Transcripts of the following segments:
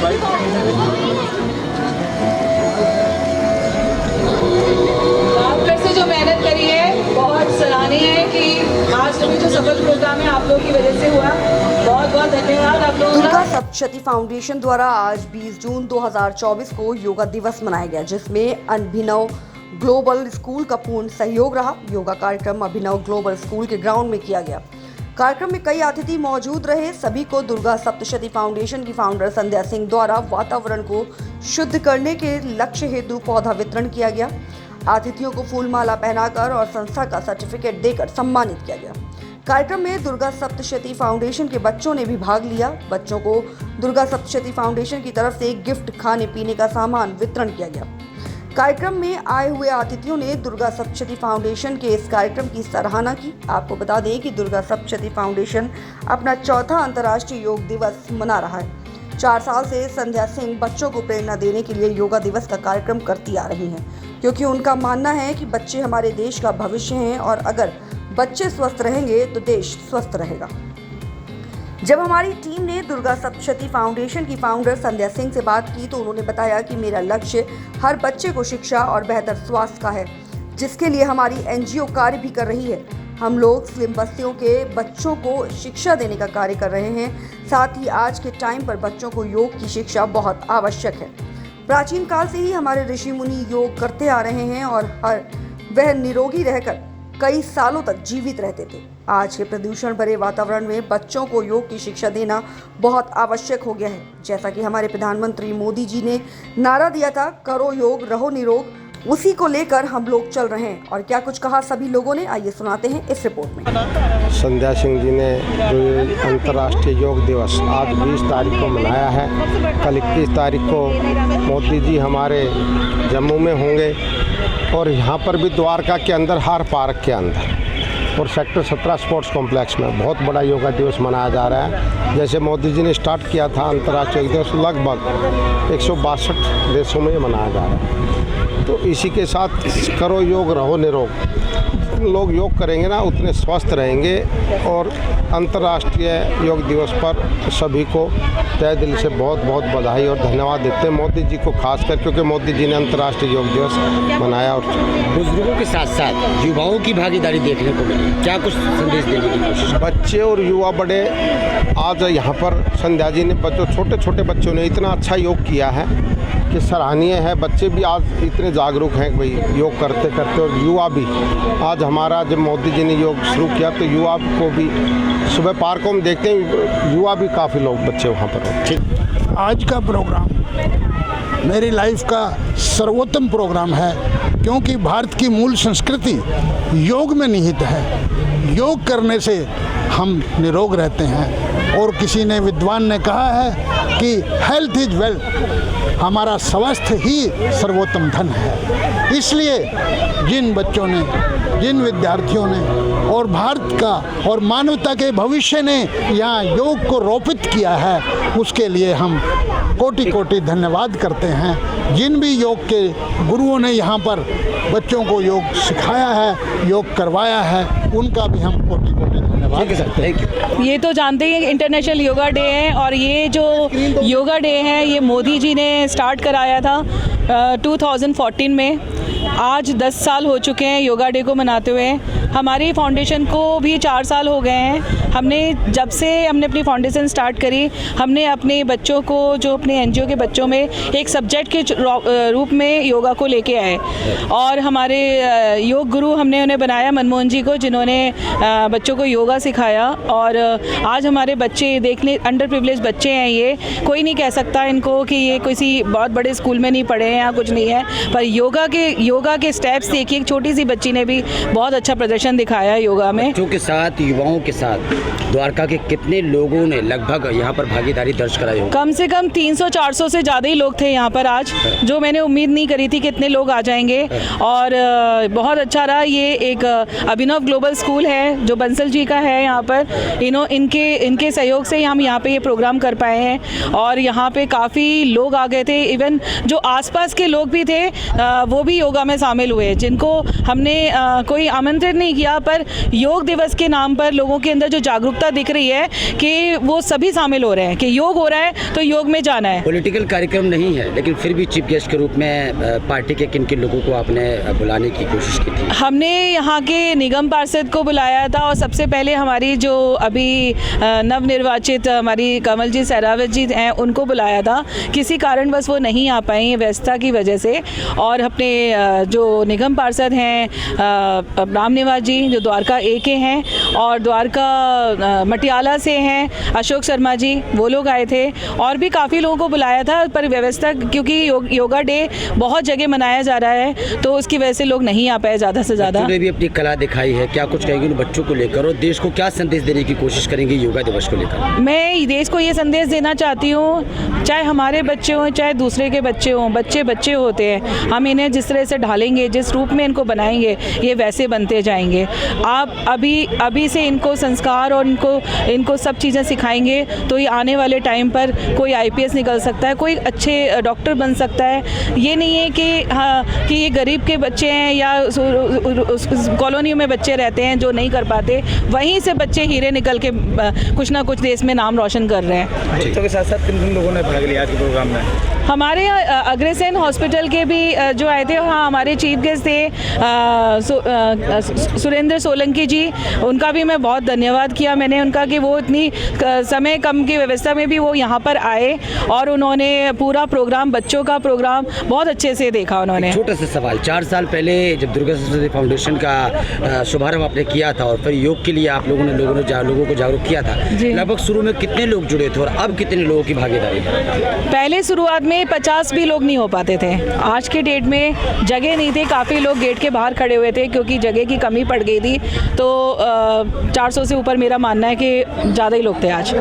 से जो मेहनत करी है बहुत सराहनीय है कि आज कभी जो सफल प्रोग्राम है आप लोगों की वजह से हुआ। बहुत बहुत धन्यवाद आप लोगों का। दुर्गा सप्तशती फाउंडेशन द्वारा आज 20 जून 2024 को योगा दिवस मनाया गया, जिसमें अभिनव ग्लोबल स्कूल का पूर्ण सहयोग रहा। योगा कार्यक्रम अभिनव ग्लोबल स्कूल के ग्राउंड में किया गया। कार्यक्रम में कई अतिथि मौजूद रहे। सभी को दुर्गा सप्तशती फाउंडेशन की फाउंडर संध्या सिंह द्वारा वातावरण को शुद्ध करने के लक्ष्य हेतु पौधा वितरण किया गया। अतिथियों को फूल माला पहनाकर और संस्था का सर्टिफिकेट देकर सम्मानित किया गया। कार्यक्रम में दुर्गा सप्तशती फाउंडेशन के बच्चों ने भी भाग लिया। बच्चों को दुर्गा सप्तशती फाउंडेशन की तरफ से गिफ्ट, खाने पीने का सामान वितरण किया गया। कार्यक्रम में आए हुए अतिथियों ने दुर्गा सप्तशती फाउंडेशन के इस कार्यक्रम की सराहना की। आपको बता दें कि दुर्गा सप्तशती फाउंडेशन अपना चौथा अंतर्राष्ट्रीय योग दिवस मना रहा है। 4 साल से संध्या सिंह बच्चों को प्रेरणा देने के लिए योगा दिवस का कार्यक्रम करती आ रही हैं, क्योंकि उनका मानना है कि बच्चे हमारे देश का भविष्य हैं और अगर बच्चे स्वस्थ रहेंगे तो देश स्वस्थ रहेगा। जब हमारी टीम ने दुर्गा सप्तशती फाउंडेशन की फाउंडर संध्या सिंह से बात की तो उन्होंने बताया कि मेरा लक्ष्य हर बच्चे को शिक्षा और बेहतर स्वास्थ्य का है, जिसके लिए हमारी एनजीओ कार्य भी कर रही है। हम लोग स्लिम बस्तियों के बच्चों को शिक्षा देने का कार्य कर रहे हैं। साथ ही आज के टाइम पर बच्चों को योग की शिक्षा बहुत आवश्यक है। प्राचीन काल से ही हमारे ऋषि मुनि योग करते आ रहे हैं और वह निरोगी रहकर कई सालों तक जीवित रहते थे। आज के प्रदूषण भरे वातावरण में बच्चों को योग की शिक्षा देना बहुत आवश्यक हो गया है। जैसा कि हमारे प्रधानमंत्री मोदी जी ने नारा दिया था, करो योग रहो निरोग, उसी को लेकर हम लोग चल रहे हैं। और क्या कुछ कहा सभी लोगों ने, आइए सुनाते हैं इस रिपोर्ट में। संध्या सिंह जी ने जो अंतर्राष्ट्रीय योग दिवस आज 20 तारीख को मनाया है, कल 21 तारीख को मोदी जी हमारे जम्मू में होंगे और यहाँ पर भी द्वारका के अंदर हर पार्क के अंदर और सेक्टर 17 स्पोर्ट्स कॉम्प्लेक्स में बहुत बड़ा योगा दिवस मनाया जा रहा है। जैसे मोदी जी ने स्टार्ट किया था अंतर्राष्ट्रीय योग दिवस, लगभग 162 देशों में मनाया जा रहा है। तो इसी के साथ करो योग रहो निरोग, लोग योग करेंगे ना उतने स्वस्थ रहेंगे। और अंतर्राष्ट्रीय योग दिवस पर सभी को तहे दिल से बहुत बहुत बधाई और धन्यवाद देते हैं मोदी जी को खासकर, क्योंकि मोदी जी ने अंतर्राष्ट्रीय योग दिवस मनाया। और बुजुर्गों के साथ साथ युवाओं की भागीदारी देखने को मिली, क्या कुछ संदेश देने की कोशिश? बच्चे और युवा बड़े आज यहाँ पर संध्या जी ने बच्चों छोटे छोटे बच्चों ने इतना अच्छा योग किया है कि सराहनीय है। बच्चे भी आज इतने जागरूक हैं कि भाई योग करते करते, और युवा भी आज हमारा जब मोदी जी ने योग शुरू किया तो युवा को भी सुबह पार्कों में देखते हैं, युवा भी काफ़ी लोग बच्चे वहाँ पर हैं। ठीक, आज का प्रोग्राम मेरी लाइफ का सर्वोत्तम प्रोग्राम है, क्योंकि भारत की मूल संस्कृति योग में निहित है। योग करने से हम निरोग रहते हैं और किसी ने विद्वान ने कहा है कि हेल्थ इज वेल्थ, हमारा स्वास्थ्य ही सर्वोत्तम धन है। इसलिए जिन बच्चों ने, जिन विद्यार्थियों ने और भारत का और मानवता के भविष्य ने यहाँ योग को रोपित किया है, उसके लिए हम कोटि कोटि धन्यवाद करते हैं। जिन भी योग के गुरुओं ने यहाँ पर बच्चों को योग सिखाया है, योग करवाया है, उनका भी हम कोटि कोटि धन्यवाद करते हैं। ये तो जानते ही इंटरनेशनल योगा डे है और ये जो योगा डे है ये मोदी जी ने स्टार्ट कराया था 2014 में। आज 10 साल हो चुके हैं योगा डे को मनाते हुए। हमारी फाउंडेशन को भी 4 साल हो गए हैं। जब से हमने अपनी फाउंडेशन स्टार्ट करी, हमने अपने बच्चों को, जो अपने एनजीओ के बच्चों में एक सब्जेक्ट के रूप में योगा को लेके आए और हमारे योग गुरु हमने उन्हें बनाया मनमोहन जी को, जिन्होंने बच्चों को योगा सिखाया। और आज हमारे बच्चे देखने, अंडर प्रिविलेज बच्चे हैं ये, कोई नहीं कह सकता इनको कि ये किसी बहुत बड़े स्कूल में नहीं पढ़े हैं या कुछ नहीं है, पर योगा के स्टेप्स देखिए। एक छोटी सी बच्ची ने भी बहुत अच्छा प्रदर्शन दिखाया योगा में। बच्चों के साथ, युवाओं के साथ द्वारका के कितने लोगों ने लगभग यहाँ पर भागीदारी दर्ज कराई हो? कम से कम 300-400 से ज़्यादा ही लोग थे यहाँ पर आज, जो मैंने उम्मीद नहीं करी थी कि इतने लोग आ जाएंगे। और बहुत अच्छा रहा। ये एक अभिनव ग्लोबल स्कूल है जो बंसल जी का है यहाँ पर। इनके सहयोग से हम यहाँ पे ये प्रोग्राम कर पाए हैं और यहाँ पे काफ़ी लोग आ गए थे। इवन जो आसपास के लोग भी थे वो भी योगा में शामिल हुए, जिनको हमने कोई आमंत्रित नहीं नहीं किया, पर योग दिवस के नाम पर लोगों के अंदर जो जागरूकता दिख रही है कि वो सभी शामिल हो रहे हैं कि योग हो रहा है तो योग में जाना है। पॉलिटिकल कार्यक्रम नहीं है, लेकिन फिर भी चीफ गेस्ट के रूप में पार्टी के किन किन लोगों को आपने बुलाने की कोशिश की थी? हमने यहाँ के निगम पार्षद को बुलाया था और सबसे पहले हमारी जो अभी नवनिर्वाचित हमारी कमलजीत सहरावत जी हैं उनको बुलाया था। किसी कारणवश वो नहीं आ पाई व्यवस्था की वजह से। और अपने जो निगम पार्षद हैं रामनिवास जी जो द्वारका ए के हैं और द्वारका मटियाला से हैं अशोक शर्मा जी, वो लोग आए थे। और भी काफ़ी लोगों को बुलाया था, पर व्यवस्था क्योंकि योगा डे बहुत जगह मनाया जा रहा है तो उसकी वजह से लोग नहीं आ पाए ज़्यादा से ज़्यादा। बच्चों ने भी अपनी कला दिखाई है, क्या कुछ कहेंगे उन बच्चों को लेकर और देश को क्या संदेश देने की कोशिश करेंगे योगा दिवस को लेकर? मैं देश को ये संदेश देना चाहती हूँ, चाहे हमारे बच्चे हों चाहे दूसरे के बच्चे हों, बच्चे बच्चे होते हैं। हम इन्हें जिस तरह से ढालेंगे, जिस रूप में इनको बनाएंगे, ये वैसे बनते जाएंगे। आप अभी से इनको संस्कार और इनको सब चीज़ें सिखाएंगे तो ये आने वाले टाइम पर कोई IPS निकल सकता है, कोई अच्छे डॉक्टर बन सकता है। ये नहीं है कि ये गरीब के बच्चे हैं या कॉलोनियों में बच्चे रहते हैं जो नहीं कर पाते, वहीं से बच्चे हीरे निकल के कुछ ना कुछ देश में नाम रोशन कर रहे हैं। बच्चों के साथ साथ किन लोगों ने भाग लिया आज के प्रोग्राम में? हमारे अग्रसेन हॉस्पिटल के भी जो आए थे, हाँ हमारे चीफ गेस्ट थे सुरेंद्र सोलंकी जी, उनका भी मैं बहुत धन्यवाद किया मैंने उनका कि वो इतनी समय कम की व्यवस्था में भी वो यहाँ पर आए और उन्होंने पूरा प्रोग्राम, बच्चों का प्रोग्राम बहुत अच्छे से देखा उन्होंने। छोटा सा सवाल, 4 साल पहले जब दुर्गा सरस्वती फाउंडेशन का शुभारंभ आपने किया था और फिर योग के लिए आप लोगों ने लोगों को जागरूक किया था, लगभग शुरू में कितने लोग जुड़े थे और अब कितने लोगों की भागीदारी है? पहले शुरुआत में 50 भी लोग नहीं हो पाते थे। आज के डेट में जगह नहीं थी, काफ़ी लोग गेट के बाहर खड़े हुए थे क्योंकि जगह की कमी पड़ गई थी। तो 400 से ऊपर मेरा मानना है कि ज़्यादा ही लोग थे आज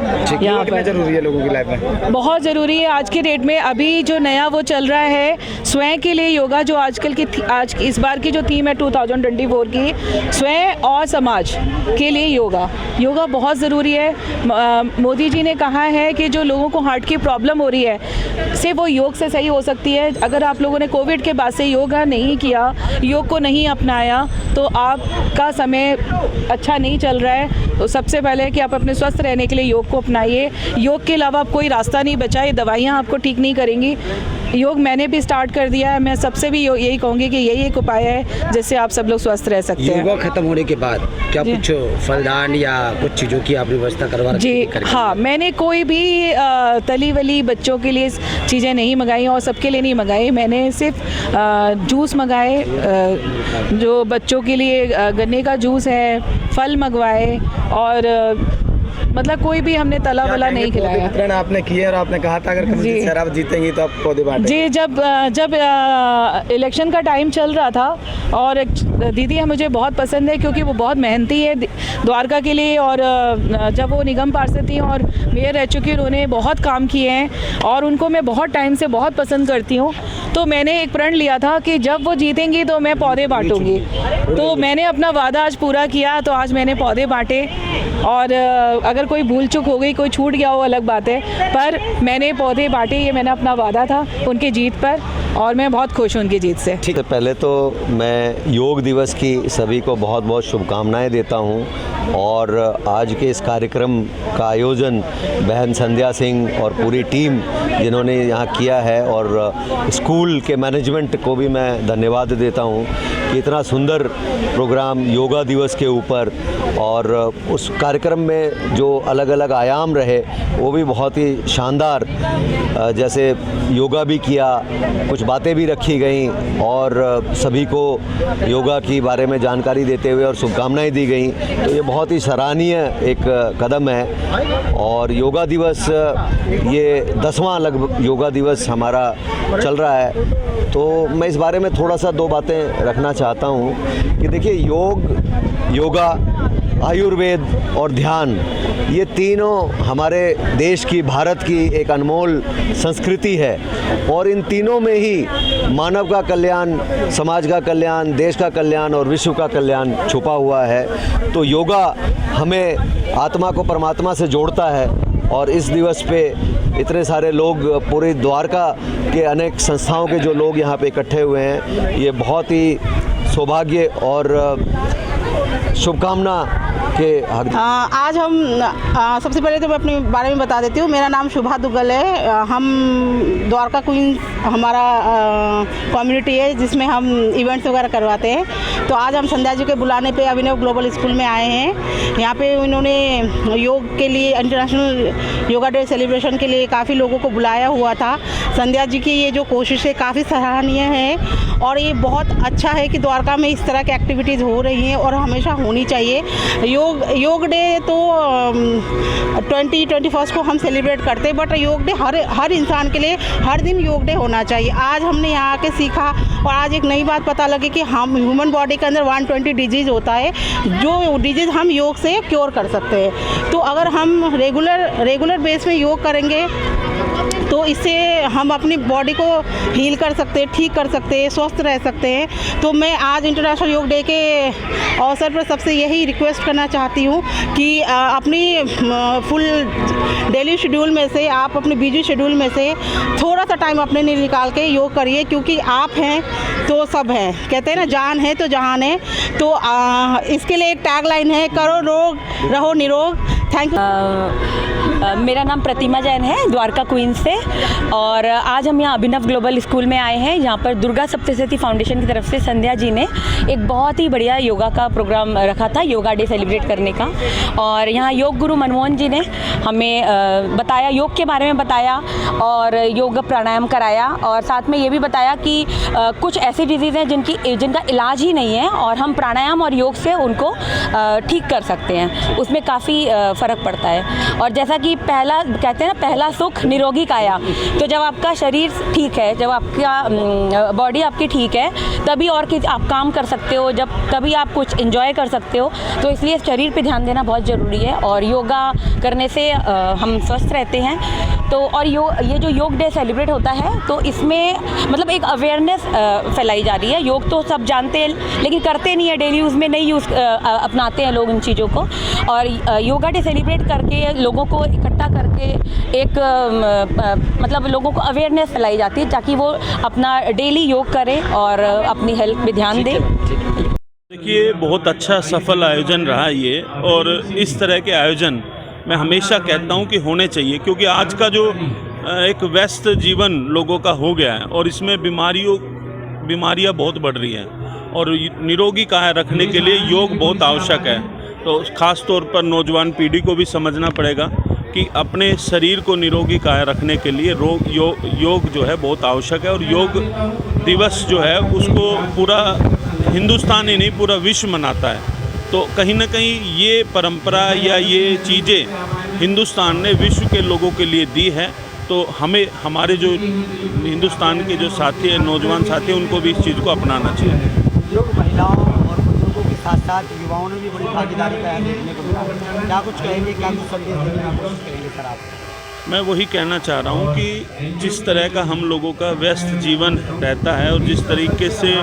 यहाँ पर। जरूरी है लोगों की लाइफ में? बहुत ज़रूरी है आज के डेट में। अभी जो नया वो चल रहा है स्वयं के लिए योगा, जो आजकल की आज इस बार की जो थीम है 2024 की, स्वयं और समाज के लिए योगा बहुत ज़रूरी है। मोदी जी ने कहा है कि जो लोगों को हार्ट की प्रॉब्लम हो रही है सिर्फ वो योग से सही हो सकती है। अगर आप लोगों ने कोविड के बाद से योगा नहीं किया, योग को नहीं अपनाया, तो आपका समय अच्छा नहीं चल रहा है। तो सबसे पहले कि आप अपने स्वस्थ रहने के लिए योग को अपनाइए। योग के अलावा आप कोई रास्ता नहीं बचा, ये दवाइयाँ आपको ठीक नहीं करेंगी। योग मैंने भी स्टार्ट कर दिया है, मैं सबसे भी यही कहूँगी कि यही एक उपाय है जिससे आप सब लोग स्वस्थ रह सकते हैं। योगा खत्म होने के बाद क्या कुछ फलदान या कुछ चीज़ों की आपने व्यवस्था करवा रखी है? जी हाँ, मैंने कोई भी तली वली बच्चों के लिए चीज़ें नहीं मंगाई और सबके लिए नहीं मंगाई। मैंने सिर्फ जूस मंगाए, जो बच्चों के लिए गन्ने का जूस है, फल मंगवाए और मतलब कोई भी हमने तला वला नहीं खिलाया। वितरण आपने किए और आपने कहा था अगर कमलजीत सहरावत जीतेंगी तो आप पौधे बांटेंगे। जी, जब इलेक्शन का टाइम चल रहा था और एक दीदी है मुझे बहुत पसंद है क्योंकि वो बहुत मेहनती है द्वारका के लिए, और जब वो निगम पार्षद थी और मेयर रह चुकी, उन्होंने बहुत काम किए हैं और उनको मैं बहुत टाइम से बहुत पसंद करती हूँ। तो मैंने एक प्रण लिया था कि जब वो जीतेंगी तो मैं पौधे बांटूंगी। तो मैंने अपना वादा आज पूरा किया, तो आज मैंने पौधे बांटे। और अगर कोई भूल चूक हो गई, कोई छूट गया, वो अलग बात है, पर मैंने पौधे बांटे, ये मैंने अपना वादा था उनकी जीत पर और मैं बहुत खुश हूँ उनकी जीत से। ठीक है, पहले तो मैं योग दिवस की सभी को बहुत बहुत शुभकामनाएं देता हूँ और आज के इस कार्यक्रम का आयोजन बहन संध्या सिंह और पूरी टीम जिन्होंने यहाँ किया है और स्कूल के मैनेजमेंट को भी मैं धन्यवाद देता हूँ कि इतना सुंदर प्रोग्राम योगा दिवस के ऊपर, और उस कार्यक्रम में जो अलग अलग आयाम रहे वो भी बहुत ही शानदार, जैसे योगा भी किया, कुछ बातें भी रखी गई और सभी को योगा की बारे में जानकारी देते हुए और शुभकामनाएं दी गई। तो ये बहुत ही सराहनीय एक कदम है। और योगा दिवस, ये 10वां लगभग योगा दिवस हमारा चल रहा है, तो मैं इस बारे में थोड़ा सा 2 बातें रखना चाहता हूँ कि देखिए योगा, आयुर्वेद और ध्यान, ये तीनों हमारे देश की, भारत की एक अनमोल संस्कृति है और इन तीनों में ही मानव का कल्याण, समाज का कल्याण, देश का कल्याण और विश्व का कल्याण छुपा हुआ है। तो योगा हमें आत्मा को परमात्मा से जोड़ता है और इस दिवस पे इतने सारे लोग, पूरे द्वारका के अनेक संस्थाओं के जो लोग यहाँ पे इकट्ठे हुए हैं, ये बहुत ही सौभाग्य और शुभकामना के हक। आज हम सबसे पहले तो मैं अपने बारे में बता देती हूँ। मेरा नाम शुभा दुग्गल है। हम द्वारका क्वींस हमारा कम्युनिटी है जिसमें हम इवेंट्स वगैरह करवाते हैं। तो आज हम संध्या जी के बुलाने पे अभिनव ग्लोबल स्कूल में आए हैं। यहाँ पे उन्होंने योग के लिए इंटरनेशनल योगा डे सेलिब्रेशन के लिए काफ़ी लोगों को बुलाया हुआ था। संध्या जी की ये जो कोशिश है काफ़ी सराहनीय है और ये बहुत अच्छा है कि द्वारका में इस तरह की एक्टिविटीज़ हो रही हैं और हमेशा होनी चाहिए। योग डे तो 21 को हम सेलिब्रेट करते हैं, बट योग डे हर इंसान के लिए हर दिन योग डे होना चाहिए। आज हमने यहाँ आके सीखा और आज एक नई बात पता लगी कि हम ह्यूमन बॉडी के अंदर 120 डिजीज़ होता है, जो डिजीज़ हम योग से क्योर कर सकते हैं। तो अगर हम रेगुलर बेस में योग करेंगे तो इससे हम अपनी बॉडी को हील कर सकते हैं, ठीक कर सकते हैं, स्वस्थ रह सकते हैं। तो मैं आज इंटरनेशनल योग डे के अवसर पर सबसे यही रिक्वेस्ट करना चाहती हूँ कि अपनी फुल डेली शेड्यूल में से, आप अपने बिजी शेड्यूल में से थोड़ा सा टाइम अपने लिए निकाल के योग करिए, क्योंकि आप हैं तो सब हैं। कहते हैं ना, जान है तो जहान है। तो इसके लिए एक टैगलाइन है, करो रोग रहो निरोग। Thank you. मेरा नाम प्रतिमा जैन है, द्वारका क्वींस से, और आज हम यहाँ अभिनव ग्लोबल स्कूल में आए हैं। यहाँ पर दुर्गा सप्तशती फाउंडेशन की तरफ से संध्या जी ने एक बहुत ही बढ़िया योगा का प्रोग्राम रखा था, योगा डे सेलिब्रेट करने का। और यहाँ योग गुरु मनमोहन जी ने हमें बताया, योग के बारे में बताया और योग प्राणायाम कराया, और साथ में ये भी बताया कि कुछ ऐसी डिजीज़ हैं जिनका इलाज ही नहीं है और हम प्राणायाम और योग से उनको ठीक कर सकते हैं। उसमें काफ़ी फ़र्क पड़ता है। और जैसा कि पहला कहते हैं ना, पहला सुख निरोगी काया। तो जब आपका शरीर ठीक है, जब आपका बॉडी आपकी ठीक है, तभी और आप काम कर सकते हो, जब तभी आप कुछ एंजॉय कर सकते हो। तो इसलिए शरीर पे ध्यान देना बहुत ज़रूरी है और योगा करने से हम स्वस्थ रहते हैं। तो और ये जो योग डे सेलिब्रेट होता है, तो इसमें मतलब एक अवेयरनेस फैलाई जा रही है। योग तो सब जानते हैं लेकिन करते नहीं है, डेली यूज़ में नहीं अपनाते हैं लोग इन चीज़ों को। और योगा डे सेलिब्रेट करके लोगों को इकट्ठा करके एक मतलब लोगों को अवेयरनेस फैलाई जाती है ताकि वो अपना डेली योग करें और अपनी हेल्थ पे ध्यान दें। देखिए, बहुत अच्छा सफल आयोजन रहा ये, और इस तरह के आयोजन मैं हमेशा कहता हूँ कि होने चाहिए, क्योंकि आज का जो एक व्यस्त जीवन लोगों का हो गया है और इसमें बीमारियाँ बहुत बढ़ रही हैं, और निरोगी काया रखने के लिए योग बहुत आवश्यक है। तो ख़ास तौर पर नौजवान पीढ़ी को भी समझना पड़ेगा कि अपने शरीर को निरोगी काया रखने के लिए योग जो है बहुत आवश्यक है। और योग दिवस जो है उसको पूरा हिंदुस्तान ही नहीं, पूरा विश्व मनाता है। तो कहीं ना कहीं ये परंपरा या ये चीज़ें हिंदुस्तान ने विश्व के लोगों के लिए दी है। तो हमें हमारे जो हिंदुस्तान के जो साथी हैं, नौजवान साथी हैं, उनको भी इस चीज़ को अपनाना चाहिए। योग महिलाओं और बुजुर्गों के साथ साथ युवाओं ने भी बड़ी भागीदारी का देखने को मिला। क्या कुछ कहेंगे, क्या कुछ संदेश देने की कोशिश करेंगे सर आप? मैं वही कहना चाह रहा हूँ कि जिस तरह का हम लोगों का व्यस्त जीवन रहता है और जिस तरीके से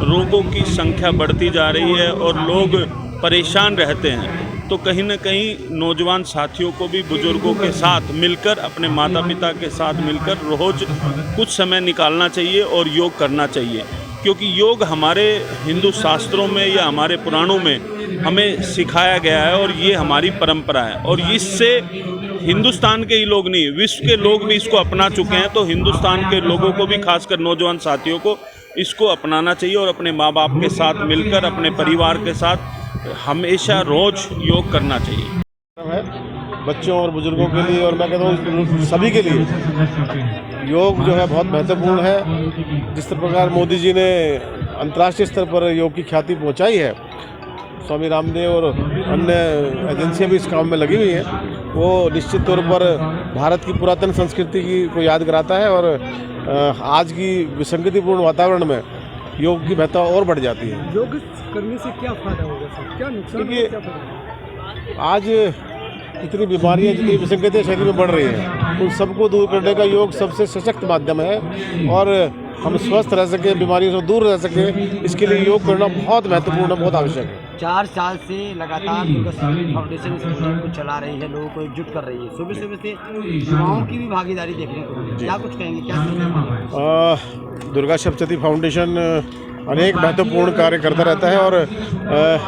रोगों की संख्या बढ़ती जा रही है और लोग परेशान रहते हैं, तो कहीं ना कहीं नौजवान साथियों को भी बुजुर्गों के साथ मिलकर, अपने माता पिता के साथ मिलकर रोज़ कुछ समय निकालना चाहिए और योग करना चाहिए। क्योंकि योग हमारे हिंदू शास्त्रों में या हमारे पुराणों में हमें सिखाया गया है और ये हमारी परंपरा है। और इससे हिंदुस्तान के ही लोग नहीं, विश्व के लोग भी इसको अपना चुके हैं। तो हिंदुस्तान के लोगों को भी, खासकर नौजवान साथियों को, इसको अपनाना चाहिए और अपने माँ बाप के साथ मिलकर, अपने परिवार के साथ हमेशा रोज़ योग करना चाहिए। बच्चों और बुजुर्गों के लिए, और मैं कहता हूँ सभी के लिए योग जो है बहुत महत्वपूर्ण है। जिस प्रकार मोदी जी ने अंतर्राष्ट्रीय स्तर पर योग की ख्याति पहुंचाई है, स्वामी रामदेव और अन्य एजेंसियां भी इस काम में लगी हुई हैं, वो निश्चित तौर पर भारत की पुरातन संस्कृति को याद कराता है। और आज की विसंगतिपूर्ण वातावरण में योग की महत्ता और बढ़ जाती है। योग करने से क्या फायदा होगा सर, क्या नुकसान होगा? आज इतनी बीमारियां, जितनी विसंगतियां शरीर में बढ़ रही हैं, उन सबको दूर करने का योग सबसे सशक्त माध्यम है। और हम स्वस्थ रह सकें, बीमारियों से दूर रह सकें, इसके लिए योग करना बहुत महत्वपूर्ण है, बहुत आवश्यक है। 4 साल से लगातार दुर्गा सप्तशती फाउंडेशन इस प्रोग्राम को चला रही है, लोगों को एकजुट कर रही है। सुबह सुबह से युवाओं की भी भागीदारी देखने को मिली। क्या कुछ कहेंगे, क्या? दुर्गा सप्तशती फाउंडेशन अनेक महत्वपूर्ण कार्य करता रहता है। और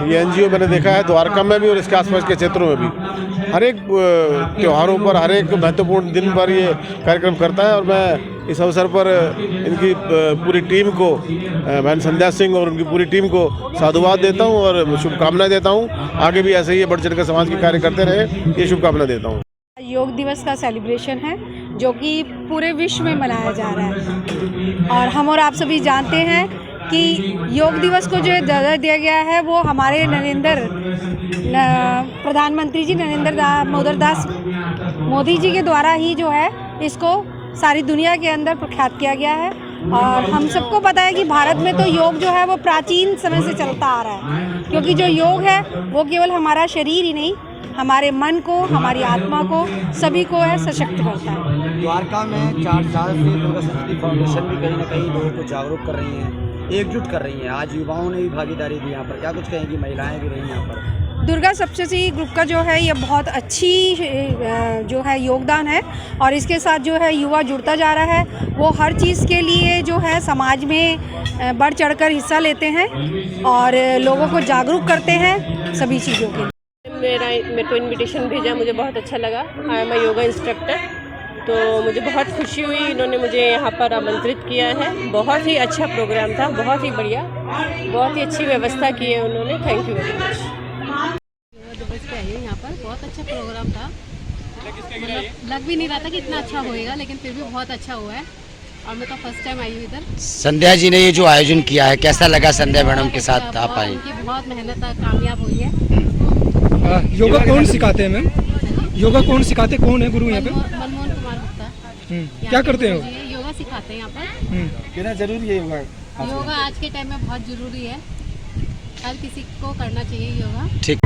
ये एनजीओ मैंने देखा है द्वारका में भी और इसके आसपास के क्षेत्रों में भी हर एक त्योहारों पर, हर एक महत्वपूर्ण दिन पर ये कार्यक्रम करता है। और मैं इस अवसर पर इनकी पूरी टीम को, बहन संध्या सिंह और उनकी पूरी टीम को साधुवाद देता हूँ और शुभकामनाएं देता हूँ। आगे भी ऐसे ही बढ़ चढ़ कर समाज के कार्य करते रहे, ये शुभकामनाएं देता हूँ। योग दिवस का सेलिब्रेशन है जो कि पूरे विश्व में मनाया जा रहा है और हम और आप सभी जानते हैं कि योग दिवस को जो दर्जा दिया गया है वो हमारे प्रधानमंत्री जी नरेंद्र दास मोदी जी के द्वारा ही जो है इसको सारी दुनिया के अंदर प्रख्यात किया गया है। और हम सबको पता है कि भारत में तो योग जो है वो प्राचीन समय से चलता आ रहा है, क्योंकि जो योग है वो केवल हमारा शरीर ही नहीं, हमारे मन को, हमारी आत्मा को, सभी को है सशक्त करता है। द्वारका में 4 साल से दुर्गा सप्तशती फाउंडेशन भी कहीं ना कहीं लोगों को जागरूक कर रही हैं, एकजुट कर रही हैं। आज युवाओं ने भी भागीदारी दी यहाँ पर, क्या कुछ कहेंगी? महिलाएं भी रही यहाँ पर। दुर्गा सप्तशती ग्रुप का जो है ये बहुत अच्छी जो है योगदान है और इसके साथ जो है युवा जुड़ता जा रहा है। वो हर चीज़ के लिए जो है समाज में बढ़ चढ़कर हिस्सा लेते हैं और लोगों को जागरूक करते हैं सभी चीज़ों के। मेरे को इनविटेशन भेजा, मुझे बहुत अच्छा लगा। आई एम योगा इंस्ट्रक्टर, तो मुझे बहुत खुशी हुई, इन्होंने मुझे यहाँ पर आमंत्रित किया है। बहुत ही अच्छा प्रोग्राम था, बहुत ही बढ़िया, बहुत ही अच्छी व्यवस्था की है उन्होंने। Thank you very much. यहाँ पर बहुत अच्छा प्रोग्राम था, मतलब लग भी नहीं रहा था कि इतना अच्छा होएगा, लेकिन फिर भी बहुत अच्छा हुआ है और मैं तो फर्स्ट टाइम आई हूँ इधर। संध्या जी ने ये जो आयोजन किया है, कैसा लगा संध्या मैडम के साथ आप आई? उनकी बहुत मेहनत कामयाब हुई है। योगा कौन सिखाते हैं मैम? योगा कौन सिखाते, कौन है गुरु यहाँ पे? मनमोहन कुमार गुप्ता। क्या करते हैं वो? योगा सिखाते हैं यहाँ पर। कितना जरूरी है योगा? योगा आज के टाइम में बहुत जरूरी है, हर किसी को करना चाहिए योगा। ठीक।